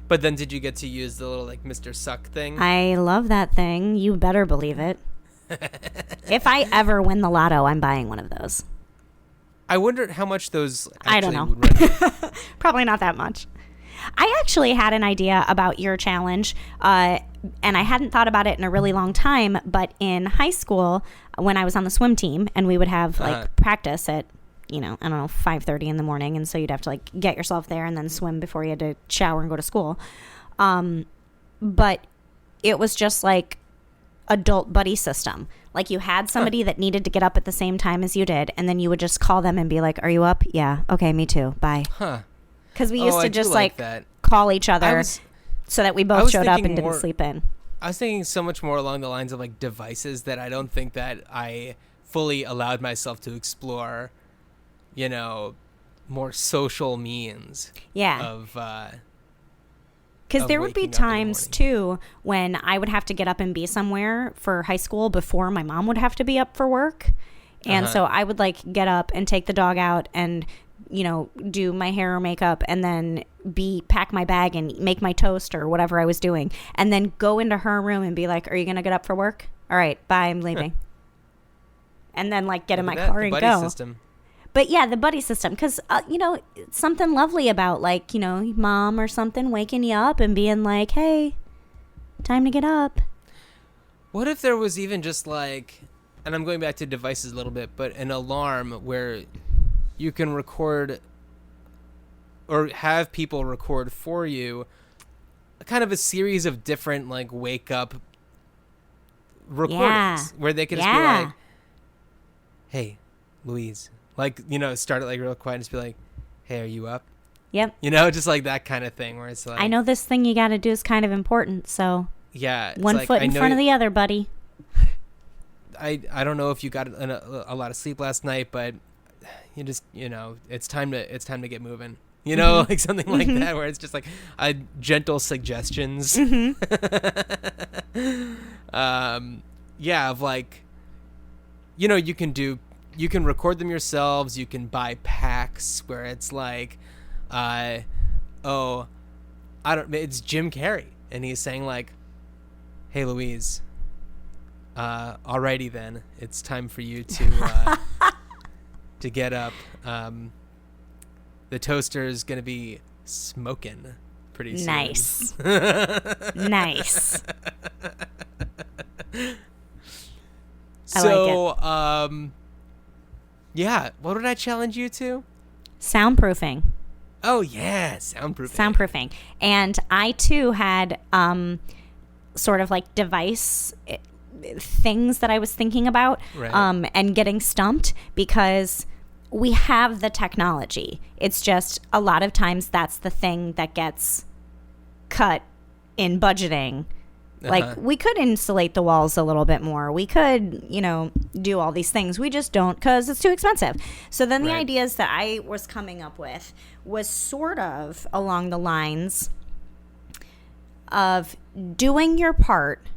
But then did you get to use the little like Mr. Suck thing? I love that thing. You better believe it. If I ever win the lotto, I'm buying one of those. I wonder how much those actually I don't know. would run. Probably not that much. I actually had an idea about your challenge, and I hadn't thought about it in a really long time, but in high school, when I was on the swim team, and we would have like practice at, I don't know, 5:30 in the morning, and so you'd have to like get yourself there and then swim before you had to shower and go to school. But it was just like adult buddy system. Like you had somebody that needed to get up at the same time as you did, and then you would just call them and be like, "Are you up? Yeah. Okay, me too. Bye." Because we used to just like call each other so that we both showed up and didn't sleep in. I was thinking so much more along the lines of like devices that I don't think that I fully allowed myself to explore, more social means. Yeah. Of because there would be times too when I would have to get up and be somewhere for high school before my mom would have to be up for work. And so I would like get up and take the dog out and do my hair or makeup, and then pack my bag and make my toast or whatever I was doing, and then go into her room and be like, "Are you going to get up for work? All right, bye, I'm leaving." And then like get in my car and go. System. But yeah, the buddy system, because, something lovely about like, mom or something waking you up and being like, "Hey, time to get up." What if there was even just like, and I'm going back to devices a little bit, but an alarm where you can record or have people record for you kind of a series of different like wake up recordings where they could just be like, "Hey, Louise," like, start it like real quiet and just be like, "Hey, are you up?" Yep. Just like that kind of thing where it's like, I know this thing you got to do is kind of important, so one foot in front of the other, buddy. I don't know if you got a lot of sleep last night, but you just, it's time to get moving, like something like that, where it's just like gentle suggestions. Of like, you can record them yourselves. You can buy packs where it's like, it's Jim Carrey, and he's saying like, "Hey, Louise, alrighty then, it's time for you to to get up. The toaster's gonna be smoking pretty soon." Nice. Nice. So, what would I challenge you to? Soundproofing. Oh, yeah, soundproofing. Soundproofing. And I, too, had sort of like device things that I was thinking about and getting stumped because we have the technology. It's just a lot of times that's the thing that gets cut in budgeting. Like, we could insulate the walls a little bit more. We could, do all these things. We just don't because it's too expensive. So then the ideas that I was coming up with was sort of along the lines of doing your part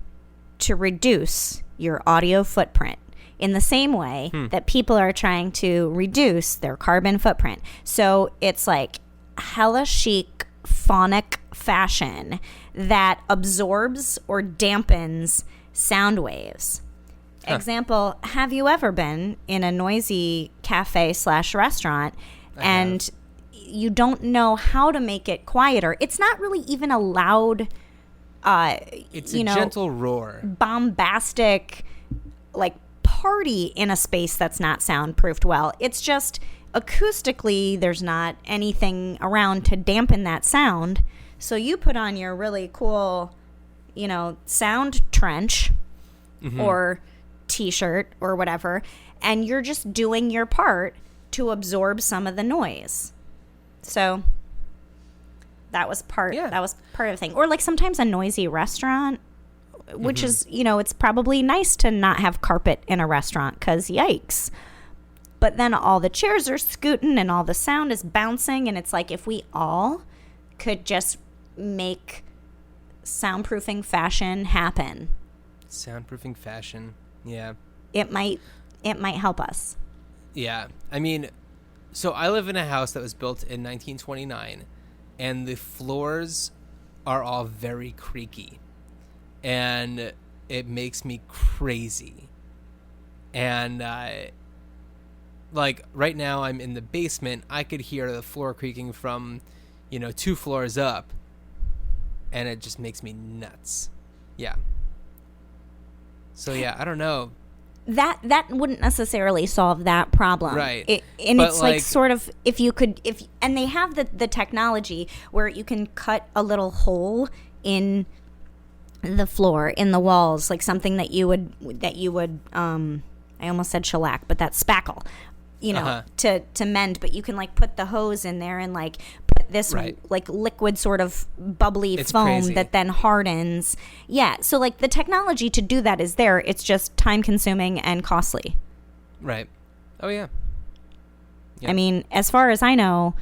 to reduce your audio footprint in the same way that people are trying to reduce their carbon footprint. So it's like hella chic phonic fashion that absorbs or dampens sound waves. Example, have you ever been in a noisy cafe/restaurant and you don't know how to make it quieter? It's not really even a loud, it's a gentle roar. Bombastic, like, party in a space that's not soundproofed well. It's just acoustically, there's not anything around to dampen that sound. So you put on your really cool, sound trench or t-shirt or whatever, and you're just doing your part to absorb some of the noise. So that was part of the thing. Or like sometimes a noisy restaurant, which is, it's probably nice to not have carpet in a restaurant because yikes. But then all the chairs are scooting and all the sound is bouncing, and it's like if we all could just make soundproofing fashion happen. Soundproofing fashion, yeah. It might help us. Yeah, I mean, so I live in a house that was built in 1929, and the floors are all very creaky, and it makes me crazy. And like right now I'm in the basement, I could hear the floor creaking from 2 floors up, and it just makes me nuts. Yeah. So yeah, I don't know. That wouldn't necessarily solve that problem. Right. And but it's like sort of and they have the technology where you can cut a little hole in the floor, in the walls, like something that you would I almost said shellac, but that's spackle, to mend, but you can like put the hose in there and like put this like liquid sort of bubbly foam crazy. That then hardens. Yeah. So like the technology to do that is there. It's just time consuming and costly. Right. Oh yeah. I mean, as far as I know,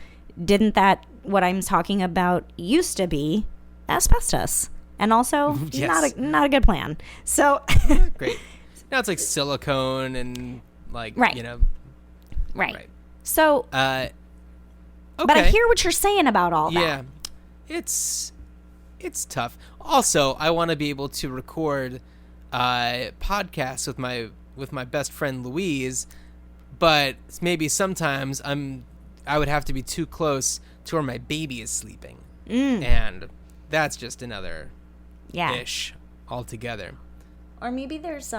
didn't that what I'm talking about used to be asbestos? And also yes. not a good plan. So great. Now it's like silicone and like Right. So okay. But I hear what you're saying about all that. Yeah. It's tough. Also, I want to be able to record podcasts with my best friend Louise, but maybe sometimes I would have to be too close to where my baby is sleeping. And that's just another ish altogether. Or maybe there's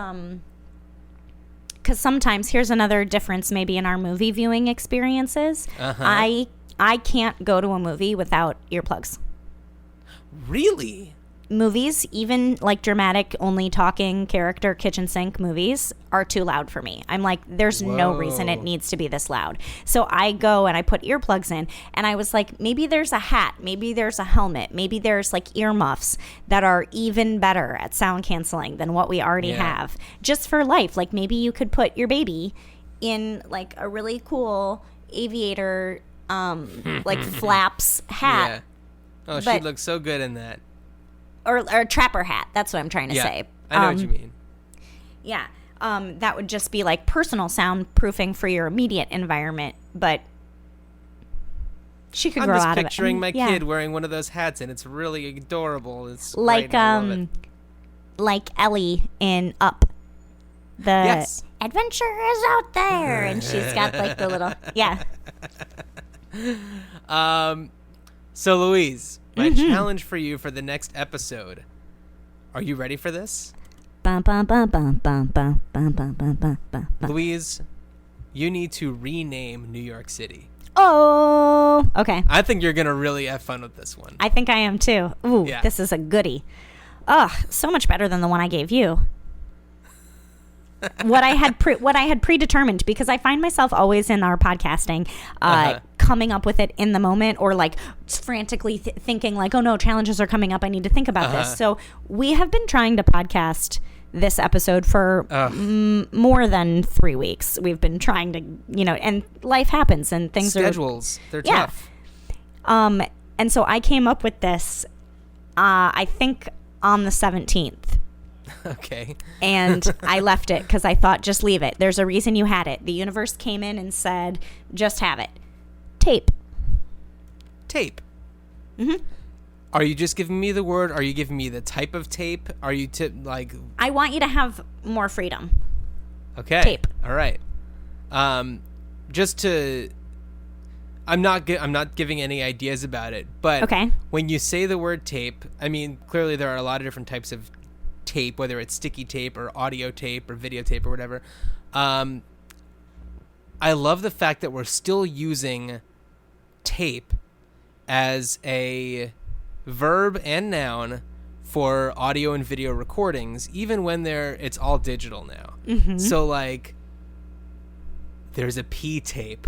because sometimes here's another difference maybe in our movie viewing experiences. I can't go to a movie without earplugs. Really? Movies, even like dramatic, only talking character kitchen sink movies, are too loud for me. I'm like, there's no reason it needs to be this loud. So I go and I put earplugs in, and I was like, maybe there's a hat, maybe there's a helmet, maybe there's like earmuffs that are even better at sound canceling than what we already have. Just for life. Like maybe you could put your baby in like a really cool aviator like flaps hat. Yeah. Oh, she looks so good in that. Or a trapper hat. That's what I'm trying to say. I know what you mean. Yeah. That would just be like personal soundproofing for your immediate environment, but she could grow out of it. I'm just picturing my kid wearing one of those hats, and it's really adorable. It's like great, I love it. Like Ellie in Up. The adventure is out there, and she's got like the little So Louise, my challenge for you for the next episode. Are you ready for this? Bum. Louise, you need to rename New York City. Oh, okay. I think you're going to really have fun with this one. I think I am too. Ooh, Yeah. This is a goodie. Ugh, so much better than the one I gave you. What I had predetermined, because I find myself always in our podcasting coming up with it in the moment, or like frantically thinking like, oh no, challenges are coming up, I need to think about this. So we have been trying to podcast this episode for more than 3 weeks. We've been trying to, and life happens and things Schedules, they're yeah. tough. And so I came up with this, I think on the 17th. Okay. And I left it because I thought, just leave it. There's a reason you had it. The universe came in and said, just have it. Tape. Tape. Mm-hmm. Are you just giving me the word? Are you giving me the type of tape? Are you I want you to have more freedom. Okay. Tape. All right. Just to, I'm not giving any ideas about it, but okay. When you say the word tape, I mean, clearly there are a lot of different types of tape, whether it's sticky tape or audio tape or videotape or whatever. I love the fact that we're still using tape as a verb and noun for audio and video recordings, even when it's all digital now. Mm-hmm. So like, there's a P tape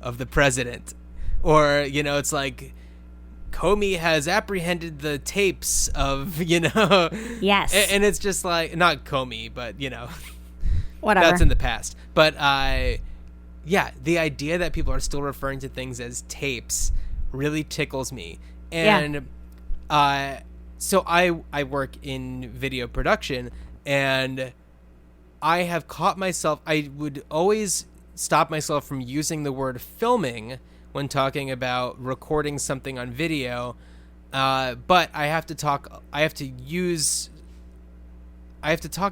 of the president, or it's like, Comey has apprehended the tapes of, Yes. And it's just like, not Comey, but, whatever. That's in the past. But, yeah, the idea that people are still referring to things as tapes really tickles me. And so I work in video production, and I have caught myself, I would always stop myself from using the word filming when talking about recording something on video, but I have to talk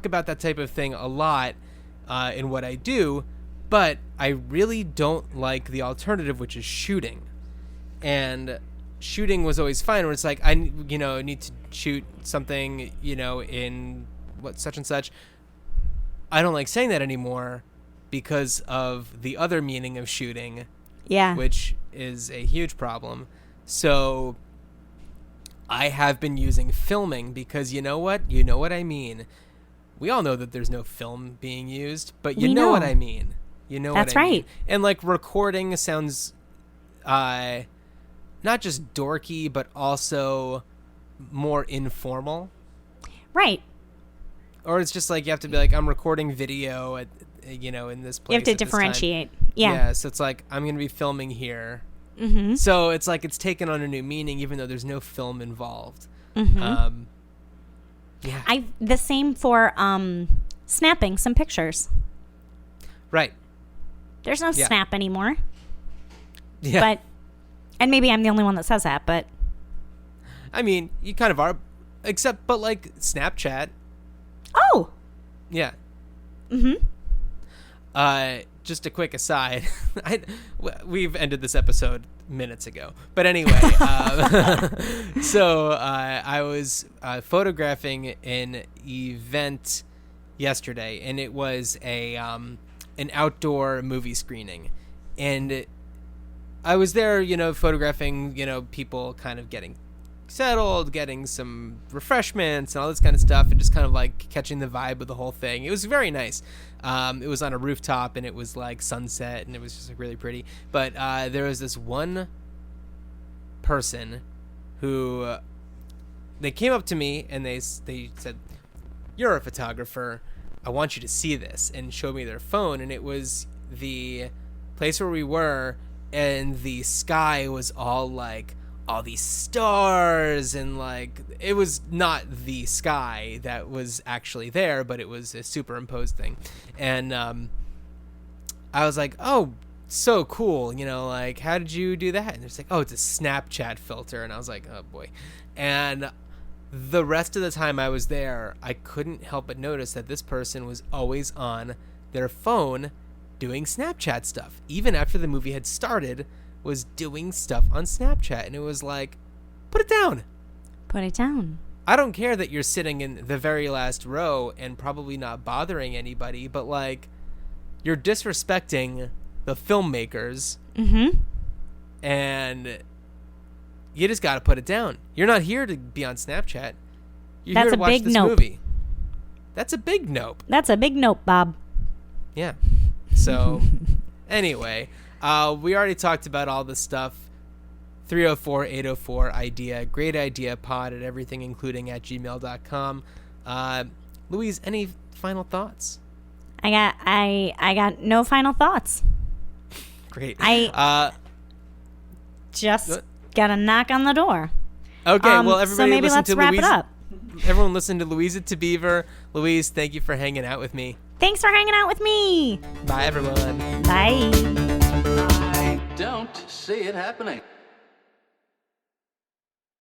about that type of thing a lot in what I do, but I really don't like the alternative, which is shooting. And shooting was always fine, where it's like, I need to shoot something, in what such and such. I don't like saying that anymore because of the other meaning of shooting. Yeah. Which is a huge problem. So I have been using filming because you know what I mean. We all know that there's no film being used, but you know what I mean. That's what I mean. right. And like, recording sounds not just dorky, but also more informal. Right. Or it's just like, you have to be like, I'm recording video at, in this place. You have to differentiate. Yeah. So it's like, I'm going to be filming here. Mm-hmm. So it's like, it's taken on a new meaning, even though there's no film involved. Mm-hmm. Yeah. The same for snapping some pictures. Right. There's no snap anymore. Yeah. And maybe I'm the only one that says that, but. I mean, you kind of are, but like Snapchat. Oh. Yeah. Mm-hmm. Just a quick aside. We've ended this episode minutes ago, but anyway. So I was photographing an event yesterday, and it was an outdoor movie screening, and I was there, photographing, people kind of getting settled, getting some refreshments and all this kind of stuff, and just kind of like catching the vibe of the whole thing. It was very nice. It was on a rooftop, and it was like sunset, and it was just like really pretty. But there was this one person who, they came up to me and they said, "You're a photographer. I want you to see this," and showed me their phone. And it was the place where we were, and the sky was all like all these stars, and like, it was not the sky that was actually there, but it was a superimposed thing. And I was like, "Oh, so cool, like, how did you do that?" And it's like, "Oh, it's a Snapchat filter." And I was like, "Oh boy." And the rest of the time I was there, I couldn't help but notice that this person was always on their phone doing Snapchat stuff. Even after the movie had started, was doing stuff on Snapchat. And it was like, put it down. Put it down. I don't care that you're sitting in the very last row and probably not bothering anybody, but like, you're disrespecting the filmmakers Mm-hmm. And you just got to put it down. You're not here to be on Snapchat. You're That's here to a watch big this nope. movie. That's a big nope. That's a big nope, Bob. Yeah. So, anyway, we already talked about all this stuff. 304-804-IDEA. Great idea pod at everything, including at gmail.com. Louise, any final thoughts? I got no final thoughts. Great. Just got to knock on the door. Okay, well, everybody so maybe listen let's to wrap Louise. it up. Everyone listen to Louise It to Beaver. Louise, thank you for hanging out with me. Thanks for hanging out with me. Bye, everyone. Bye. I don't see it happening.